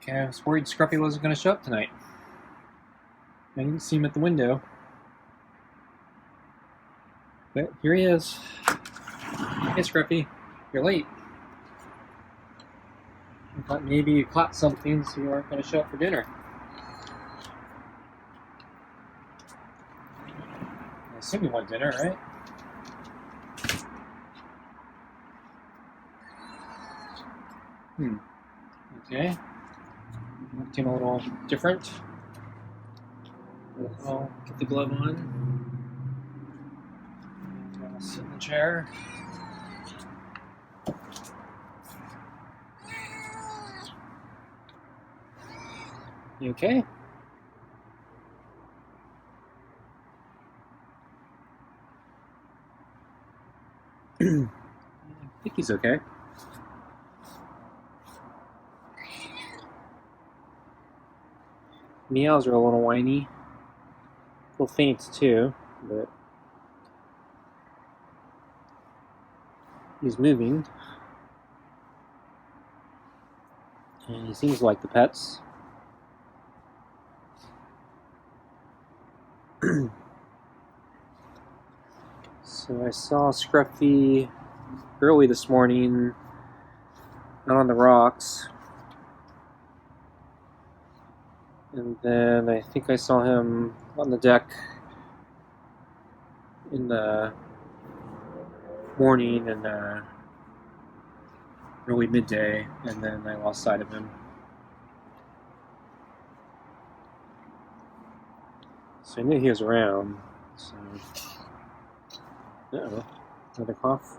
Okay, I was worried Scruffy wasn't going to show up tonight. I didn't see him at the window. But here he is. Hey, Scruffy. You're late. I thought maybe you caught something so you weren't going to show up for dinner. I assume you want dinner, right? Okay. Looking a little different. I'll get the glove on. And I'll sit in the chair. You okay? I think he's okay. Meows are a little whiny. A little faint too, but he's moving. And he seems to like the pets. So I saw Scruffy early this morning out on the rocks. And then I think I saw him on the deck in the morning and early midday, and then I lost sight of him. So I knew he was around. So, uh-oh, another cough.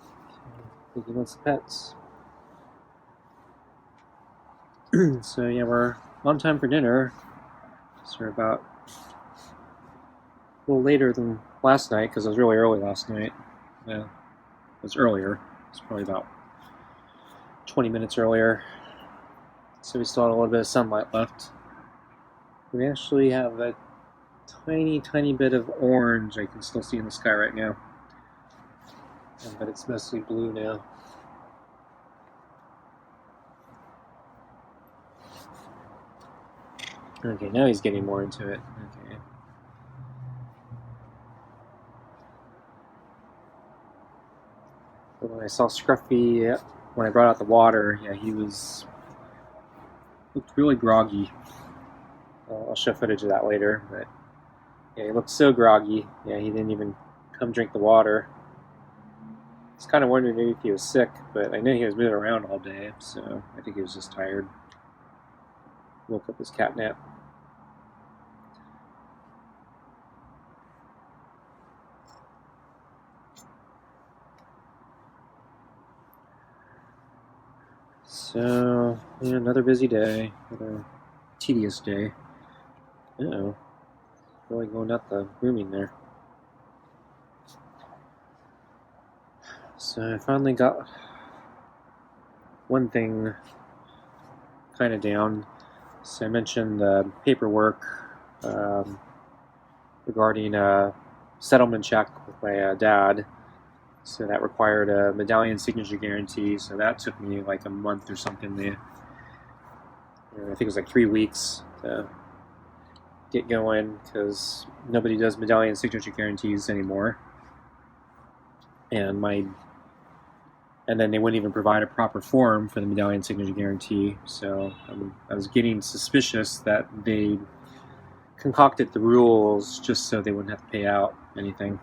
I think he wants the pets. So yeah, we're on time for dinner. So we're about a little later than last night because it was really early last night. Yeah, it was earlier. It was probably about 20 minutes earlier. So we still had a little bit of sunlight left. We actually have a tiny bit of orange I can still see in the sky right now. But it's mostly blue now. Okay, now he's getting more into it. Okay. So when I saw Scruffy, when I brought out the water, yeah, he looked really groggy. I'll show footage of that later, but yeah, he looked so groggy. Yeah, he didn't even come drink the water. I was kind of wondering maybe if he was sick, but I knew he was moving around all day, so I think he was just tired. Woke up his cat nap. So, yeah, another busy day, another tedious day. Uh-oh, really going at the grooming there. So I finally got one thing kind of down. So I mentioned the paperwork regarding a settlement check with my dad. So that required a medallion signature guarantee. So that took me like a month or something. I think it was like 3 weeks to get going because nobody does medallion signature guarantees anymore. And then they wouldn't even provide a proper form for the medallion signature guarantee. So I was getting suspicious that they concocted the rules just so they wouldn't have to pay out anything.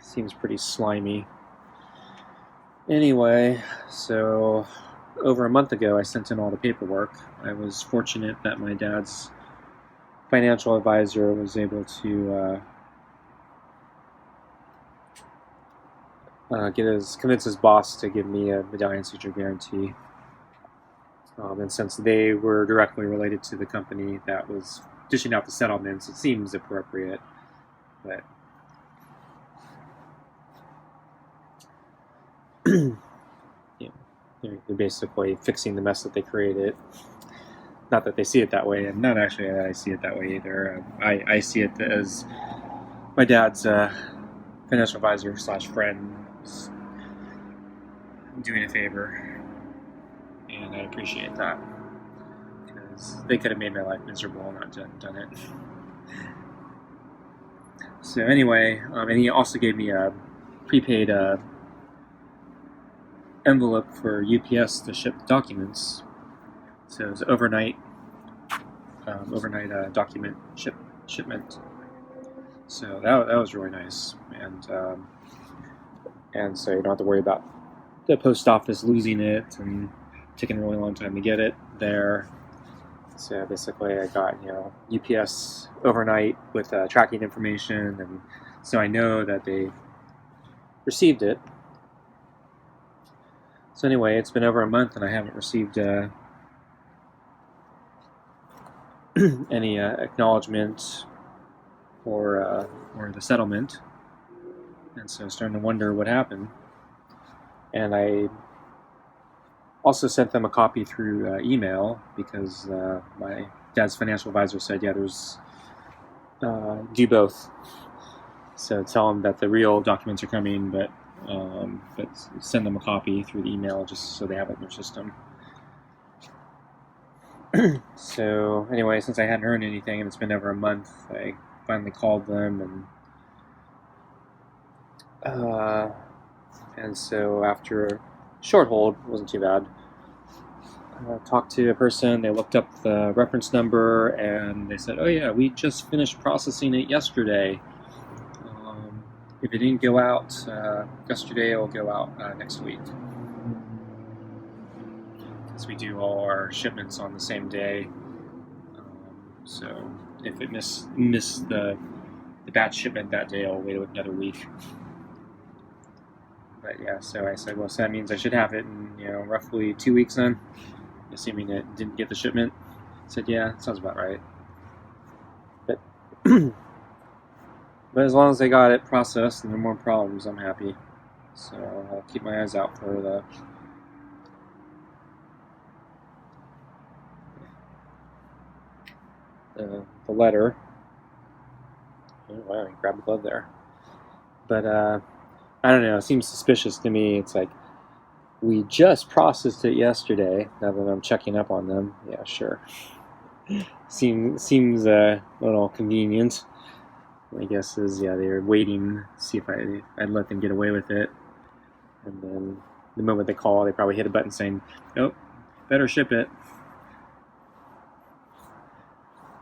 Seems pretty slimy. Anyway, so over a month ago I sent in all the paperwork. I was fortunate that my dad's financial advisor was able to convince his boss to give me a medallion signature guarantee. And since they were directly related to the company that was dishing out the settlements, it seems appropriate. But yeah, they're basically fixing the mess that they created. Not that they see it that way, and not actually that I see it that way either. I see it as my dad's financial advisor / friend doing a favor, and I appreciate that, because they could have made my life miserable and not done it. So anyway, and he also gave me a prepaid envelope for UPS to ship documents. So it was overnight document shipment. So that was really nice, and so you don't have to worry about the post office losing it and taking a really long time to get it there. So basically, I got UPS overnight with tracking information, and so I know that they received it. So anyway, it's been over a month, and I haven't received any acknowledgement or the settlement, and so I'm starting to wonder what happened. And I also sent them a copy through email, because my dad's financial advisor said, yeah, there's do both. So tell them that the real documents are coming, but send them a copy through the email just so they have it in their system. So anyway, since I hadn't heard anything and it's been over a month, I finally called them, and so after a short hold, it wasn't too bad. I talked to a person, they looked up the reference number, and they said, oh yeah, we just finished processing it yesterday. If it didn't go out yesterday, it will go out next week. Because we do all our shipments on the same day. So if it missed the batch shipment that day, I'll wait another week. But yeah, so I said, well, so that means I should have it in roughly 2 weeks then, assuming it didn't get the shipment. I said, yeah, that sounds about right. But but as long as they got it processed and no more problems, I'm happy. So I'll keep my eyes out for the letter. Oh, wow, I grabbed the glove there. But I don't know, it seems suspicious to me. It's like, we just processed it yesterday, now that I'm checking up on them. Yeah, sure. Seems a little convenient. My guess is, yeah, they were waiting to see if I'd let them get away with it. And then the moment they call, they probably hit a button saying, oh, better ship it.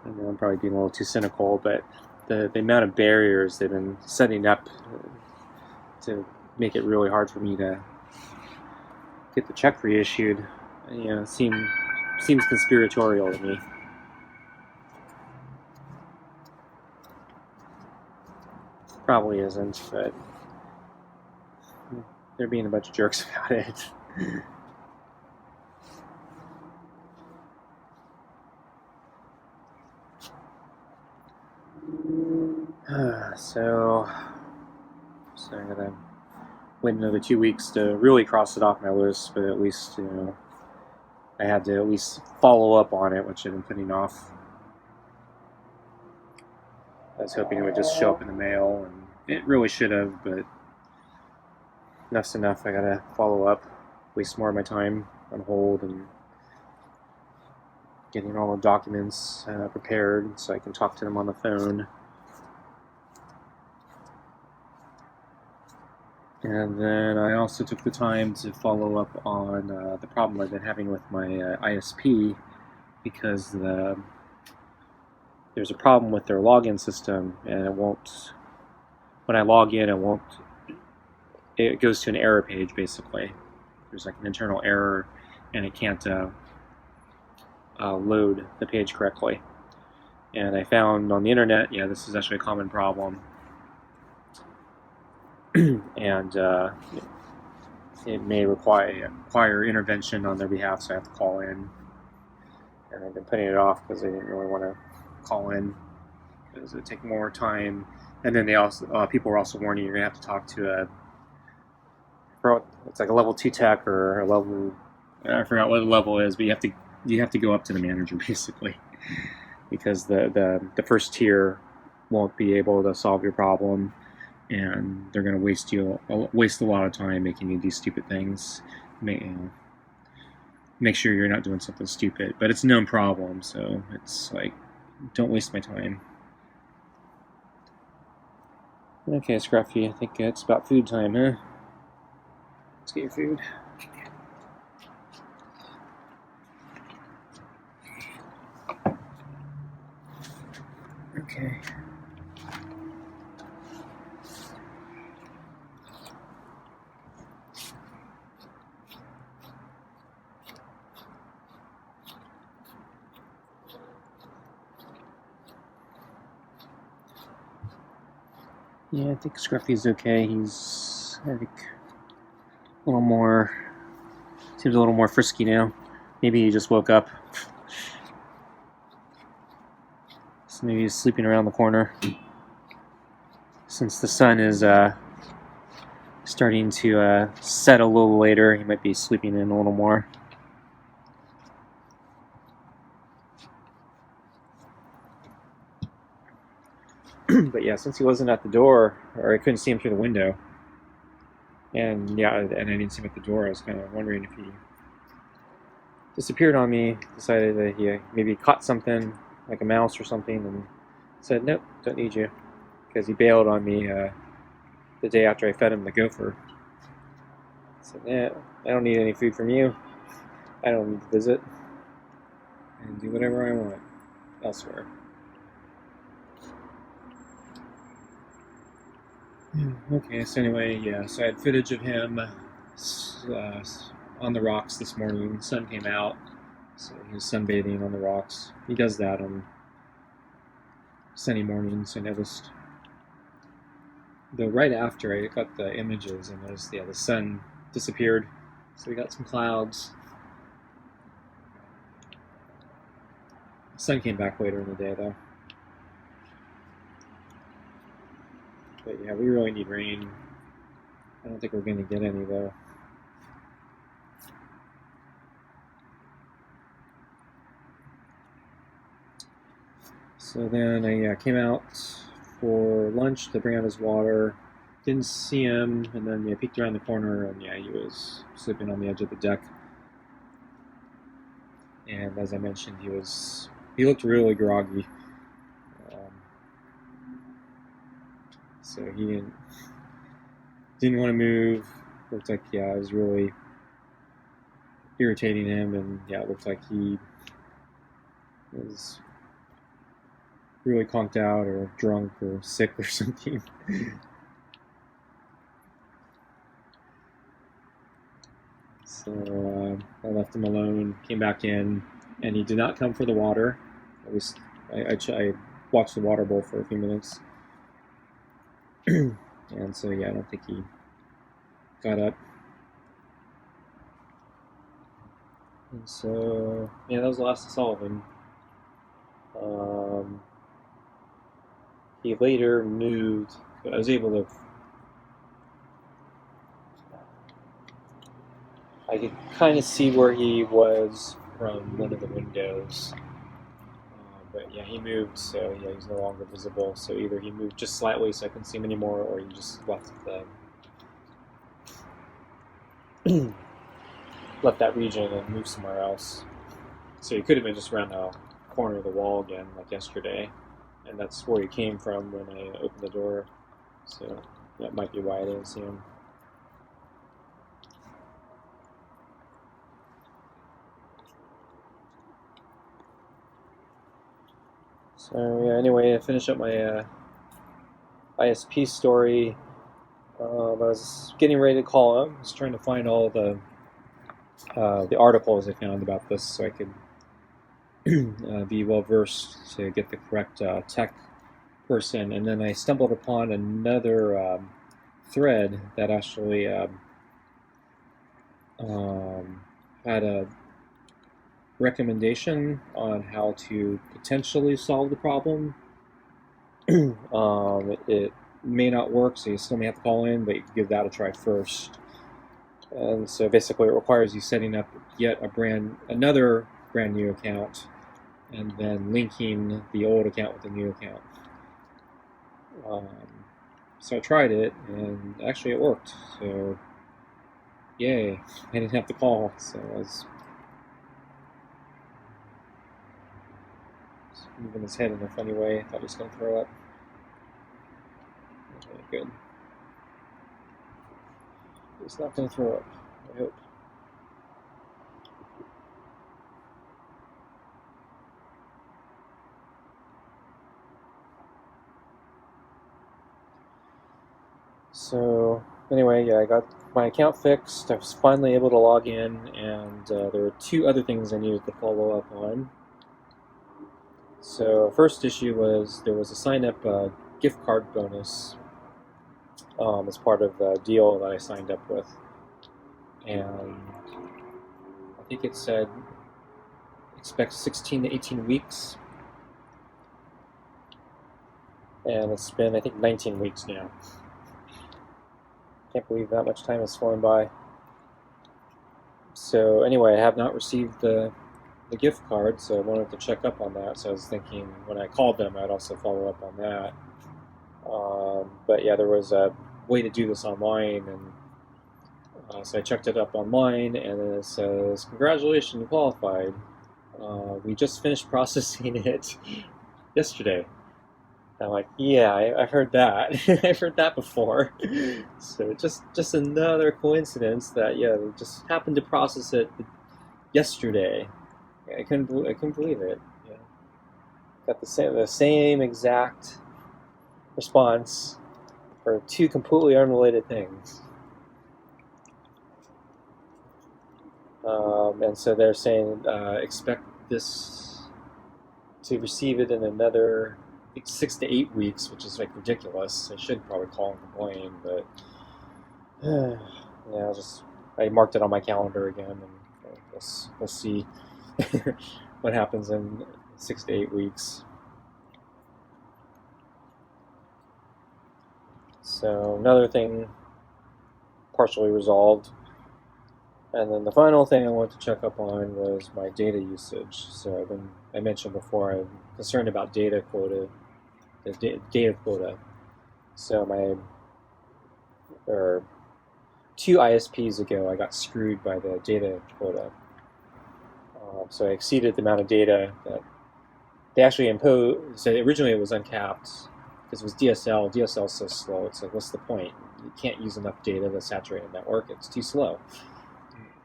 I know I'm probably being a little too cynical, but the amount of barriers they've been setting up to make it really hard for me to get the check reissued, seems conspiratorial to me. Probably isn't, but they're being a bunch of jerks about it. So I'm gonna wait another 2 weeks to really cross it off my list, but at least I had to at least follow up on it, which I've been putting off. I was hoping it would just show up in the mail, and it really should have, but enough's enough. I gotta follow up, waste more of my time on hold, and getting all the documents prepared so I can talk to them on the phone. And then I also took the time to follow up on the problem I've been having with my ISP, because there's a problem with their login system, and it won't, when I log in, it goes to an error page, basically. There's like an internal error, and it can't load the page correctly. And I found on the internet, yeah, this is actually a common problem. And it may require intervention on their behalf, so I have to call in. And I've been putting it off because I didn't really want to call in, because it would take more time. And then they also people were also warning you're gonna have to talk to it's like a level 2 tech, or a level, I forgot what the level is, but you have to go up to the manager, basically, because the first tier won't be able to solve your problem, and they're going to waste a lot of time making you do stupid things. make sure you're not doing something stupid. But it's a known problem, so it's like, don't waste my time. Okay, Scruffy, I think it's about food time, huh? Let's get your food. Okay. Yeah, I think Scruffy's okay. He's, I think, a little more, seems a little more frisky now. Maybe he just woke up. So maybe he's sleeping around the corner. Since the sun is starting to set a little later, he might be sleeping in a little more. But yeah, since he wasn't at the door, or I couldn't see him through the window, and yeah, and I didn't see him at the door, I was kind of wondering if he disappeared on me, decided that he maybe caught something, like a mouse or something, and said, nope, don't need you. Because he bailed on me the day after I fed him the gopher. I said, yeah, I don't need any food from you. I don't need to visit. And do whatever I want elsewhere. Okay, so anyway, yeah, so I had footage of him on the rocks this morning. The sun came out, so he was sunbathing on the rocks. He does that on sunny mornings, I noticed. Though right after I got the images, I noticed, yeah, the sun disappeared, so we got some clouds. The sun came back later in the day, though. But yeah, we really need rain. I don't think we're going to get any, though. So then I came out for lunch to bring out his water. Didn't see him, and then I peeked around the corner, and yeah, he was sleeping on the edge of the deck. And as I mentioned, he looked really groggy. So he didn't want to move. Looked like, yeah, I was really irritating him, and yeah, it looked like he was really conked out or drunk or sick or something. So I left him alone, came back in, and he did not come for the water. At least I watched the water bowl for a few minutes. And so, yeah, I don't think he got up. And so, yeah, that was the last I saw of him. He later moved. I was able to. I could kind of see where he was from one of the windows. But yeah, he moved, so yeah, he's no longer visible. So either he moved just slightly so I couldn't see him anymore, or he just left left that region and moved somewhere else. So he could have been just around the corner of the wall again, like yesterday, and that's where he came from when I opened the door. So that might be why I didn't see him. So yeah, anyway, I finished up my ISP story. I was getting ready to call him. I was trying to find all the articles I found about this so I could be well versed to get the correct tech person. And then I stumbled upon another thread that actually had a recommendation on how to potentially solve the problem. It may not work, so you still may have to call in, but you can give that a try first. And so basically it requires you setting up yet another brand new account and then linking the old account with the new account. So I tried it, and actually it worked. So Yay! I didn't have to call, so I was moving his head in a funny way. I thought he was going to throw up. Okay, good. He's not going to throw up, I hope. So anyway, yeah, I got my account fixed. I was finally able to log in, and there were two other things I needed to follow up on. So first issue was there was a sign-up gift card bonus as part of the deal that I signed up with, and I think it said expect 16 to 18 weeks, and it's been I think 19 weeks now. Can't believe that much time has flown by. So anyway, I have not received the gift card, so I wanted to check up on that. So I was thinking when I called them, I'd also follow up on that. But yeah, there was a way to do this online, and so I checked it up online, and then it says, "Congratulations, you qualified. We just finished processing it yesterday." I'm like, yeah, I've heard that. I've heard that before. So just another coincidence that yeah, we just happened to process it yesterday. I couldn't believe it. Yeah. Got the same exact response for two completely unrelated things. And so they're saying expect this to receive it in another 6 to 8 weeks, which is like ridiculous. I should probably call and complain, but yeah, I marked it on my calendar again, and we'll see what happens in 6 to 8 weeks. So another thing partially resolved. And then the final thing I wanted to check up on was my data usage. So I mentioned before, I'm concerned about data quota, data quota. So two ISPs ago, I got screwed by the data quota. So I exceeded the amount of data that they actually imposed. So originally it was uncapped because it was DSL. DSL is so slow. It's like, what's the point? You can't use enough data to saturate a network. It's too slow.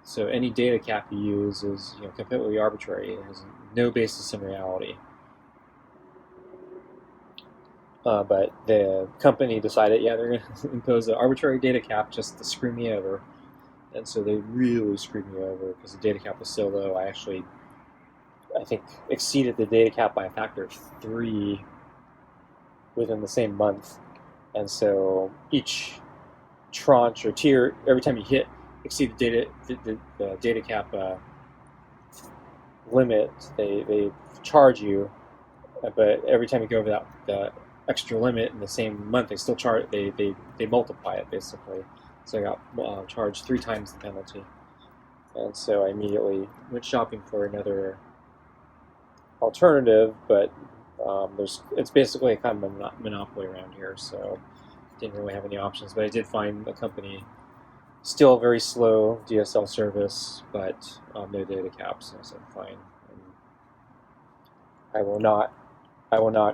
So any data cap you use is completely arbitrary. It has no basis in reality. But the company decided, yeah, they're going to impose an arbitrary data cap just to screw me over. And so they really screwed me over because the data cap was so low. I think, exceeded the data cap by a factor of 3 within the same month. And so each tranche or tier, every time you exceed the data cap limit, they charge you. But every time you go over the extra limit in the same month, they still charge. They multiply it basically. So I got charged 3 times the penalty, and so I immediately went shopping for another alternative. But it's basically a kind of monopoly around here, so didn't really have any options. But I did find a company still very slow DSL service, but no data caps. So I said fine, and I will not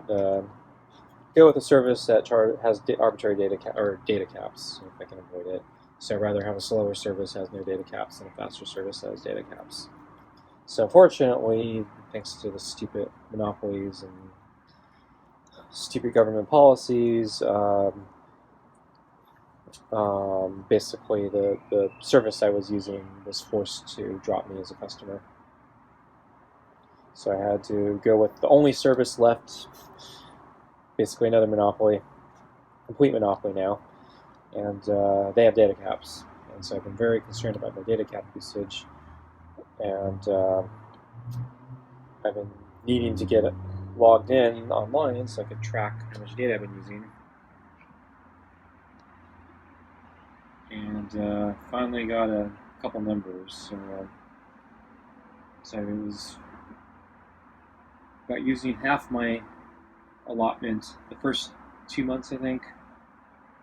go with a service that has arbitrary data caps if I can avoid it. So I'd rather have a slower service that has no data caps than a faster service that has data caps. So fortunately, thanks to the stupid monopolies and stupid government policies, basically the service I was using was forced to drop me as a customer. So I had to go with the only service left, basically another monopoly, complete monopoly now, and they have data caps. And so I've been very concerned about my data cap usage, and I've been needing to get logged in online so I could track how much data I've been using. And finally got a couple numbers. So I was about using half my allotment the first 2 months, I think.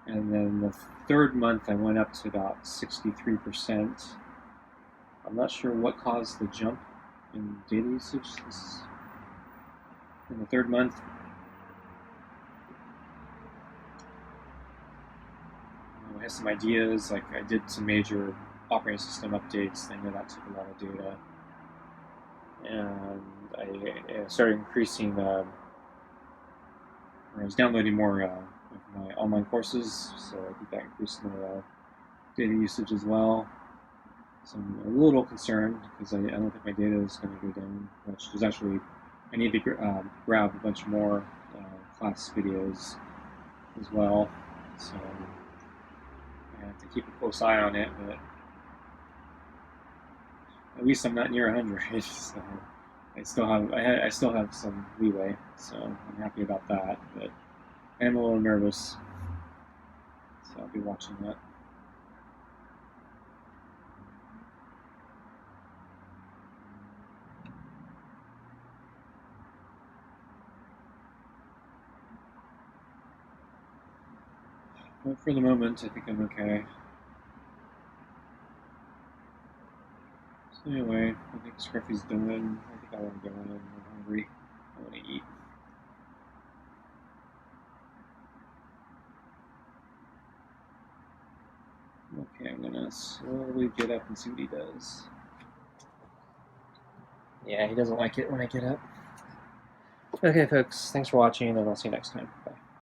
And then the third month I went up to about 63%. I'm not sure what caused the jump in data usage in the third month. I have some ideas, like I did some major operating system updates. I know that took a lot of data. And I started increasing, I was downloading more of my online courses, so I think that increased my data usage as well. So I'm a little concerned because I don't think my data is going to go down much. There's actually, I need to grab a bunch more class videos as well, so I have to keep a close eye on it, but at least I'm not near 100, so I still have some leeway, so I'm happy about that, but I am a little nervous, so I'll be watching that. But for the moment, I think I'm okay. So anyway, I think Scruffy's done. I think I want to go in. I'm hungry. I want to eat. Okay, I'm gonna slowly get up and see what he does. Yeah, he doesn't like it when I get up. Okay, folks, thanks for watching, and I'll see you next time. Bye.